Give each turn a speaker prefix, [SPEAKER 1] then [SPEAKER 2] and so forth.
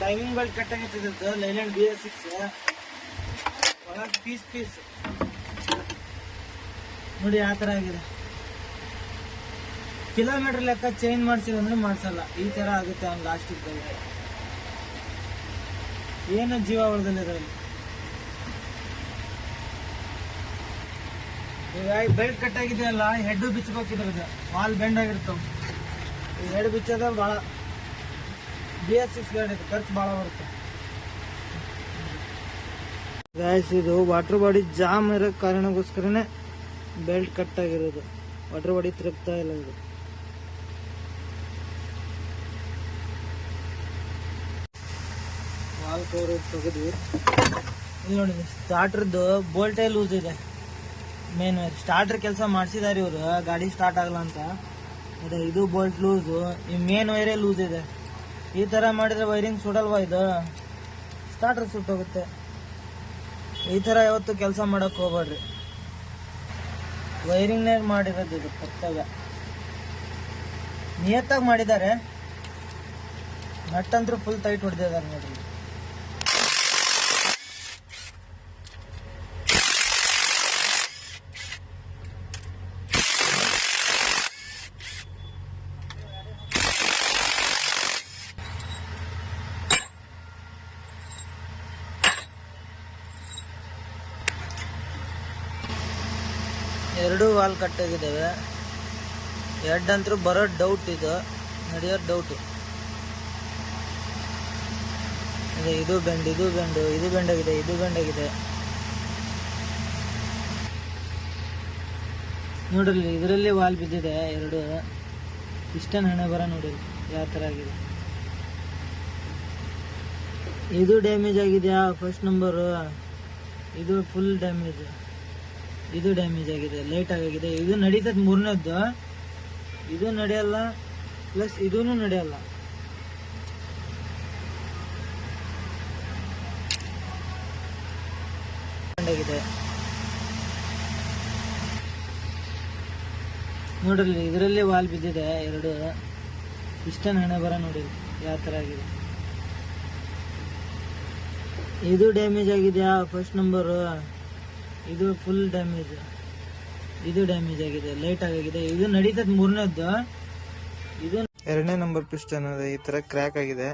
[SPEAKER 1] Timing belt cut ಆಗೈತೆ Leyland BS6 ಒಳಗೆ piece ನೋಡಿ ಆ ಥರ ಆಗಿದೆ. ಕಿಲೋಮೀಟರ್ ಲೆಕ್ಕ ಚೇಂಜ್ ಮಾಡ್ಸಿಲ್ಲ ಅಂದ್ರೆ ಮಾಡ್ಸಲ್ಲ, ಈ ತರ ಆಗುತ್ತೆ ಅವ್ನು ಲಾಸ್ಟಿಗೆ. ಏನು ಜೀವ ಉಳ್ದಿಲ್ಲ ಇದರಲ್ಲಿ. ಈಗ ಬೆಲ್ಟ್ ಕಟ್ ಆಗಿದೆಯಲ್ಲ, ಹೆಡ್ ಬಿಚ್ಚಬೇಕಿದ್ರದ್ದು ವಾಲ್ ಬೆಂಡ್ ಆಗಿರ್ತಾವ. ಈ ಹೆಡ್ ಬಿಚ್ಚೋದ ಭಾಳ BS6 ಗಾಡಿ ಖರ್ಚು ಭಾಳ ಬರುತ್ತೆ ಗಾಯ್ಸ್. ಇದು ವಾಟರ್ ಬಾಡಿ ಜಾಮ್ ಇರೋ ಕಾರಣಕ್ಕೋಸ್ಕರನೇ ಬೆಲ್ಟ್ ಕಟ್ ಆಗಿರೋದು. ವಾಟರ್ ಬಾಡಿ ತಿರುಗ್ತಾ ಇಲ್ಲ. ಇದು ವಾಲ್ ಕವರ್ ತೆಗೆದ್ವಿ. ಇಲ್ಲಿ ನೋಡಿ, ಸ್ಟಾರ್ಟರ್ದು ಬೋಲ್ಟೇ ಲೂಸ್ ಇದೆ. ಮೇನ್ ಸ್ಟಾರ್ಟರ್ ಕೆಲಸ ಮಾಡಿಸಿದಾರೆ ಇವರು, ಗಾಡಿ ಸ್ಟಾರ್ಟ್ ಆಗಲ್ಲ ಅಂತ. ಅದೇ ಇದು ಬೋಲ್ಟ್ ಲೂಸು, ಈ ಮೇನ್ ವೈರೇ ಲೂಸ್ ಇದೆ. ಈ ತರ ಮಾಡಿದ್ರೆ ವೈರಿಂಗ್ ಸುಡಲ್ವಾ? ಇದು ಸ್ಟಾರ್ಟರ್ ಸುಟ್ಟೋಗುತ್ತೆ. ಈ ತರ ಯಾವತ್ತು ಕೆಲಸ ಮಾಡಕ್ ಹೋಗ್ಬೇಡ್ರಿ. ವೈರಿಂಗ್ನೇ ಮಾಡಿರೋದು ಇದು ಪಕ್ಕಾಗ ನಿಯತ್ತಾಗಿ ಮಾಡಿದ್ದಾರೆ. ನಟ್ ಅಂತೂ ಫುಲ್ ಟೈಟ್ ಹೊಡೆದಿದ್ದಾರೆ ನೋಡ್ರಿ. ಎರಡು ವಾಲ್ ಕಟ್ ಆಗಿದ್ದಾವೆ. ಹೆಡ್ ಅಂತೂ ಬರೋ ಡೌಟ್, ಇದು ನಡೆಯೋ ಡೌಟ್. ಇದು ಬೆಂಡ್ ಆಗಿದೆ, ಇದು ಬೆಂಡ್ ಆಗಿದೆ ನೋಡ್ರಿ. ಇದರಲ್ಲಿ ವಾಲ್ ಬಿದ್ದಿದೆ ಎರಡು. ಇಷ್ಟನ್ ಹಣೆ ಬರ ನೋಡಿ ಯಾವ ತರ ಆಗಿದೆ. ಇದು ಡ್ಯಾಮೇಜ್ ಆಗಿದೆಯಾ ಫಸ್ಟ್ ನಂಬರು, ಇದು ಫುಲ್ ಡ್ಯಾಮೇಜ್. ಇದು ಡ್ಯಾಮೇಜ್ ಆಗಿದೆ, ಲೈಟ್ ಆಗಿದೆ. ಇದು ನಡೀತದೆ ಮೂರನೇದ್ದು, ಇದು ನಡೆಯಲ್ಲ, ಪ್ಲಸ್ ಇದೂ ನಡೆಯಲ್ಲ. ನೋಡ್ರಿ, ಇದರಲ್ಲಿ ವಾಲ್ ಬಿದ್ದಿದೆ ಎರಡು. ಇಷ್ಟನ್ ಹಣೆ ಬರ ನೋಡಿ ಯಾವ ತರ ಆಗಿದೆ. ಇದು ಡ್ಯಾಮೇಜ್ ಆಗಿದೆಯಾ ಫಸ್ಟ್ ನಂಬರು, ಇದು ಫುಲ್ ಡ್ಯಾಮೇಜ್. ಇದು ಡ್ಯಾಮೇಜ್ ಆಗಿದೆ, ಲೈಟ್ ಆಗಿದೆ. ಇದು ನಡೀತದೆ ಮೂರನೇದ್ದು, ಇದು ಎರಡನೇ ನಂಬರ್ ಪಿಸ್ಟನ್ ಈ ತರ ಕ್ರ್ಯಾಕ್ ಆಗಿದೆ.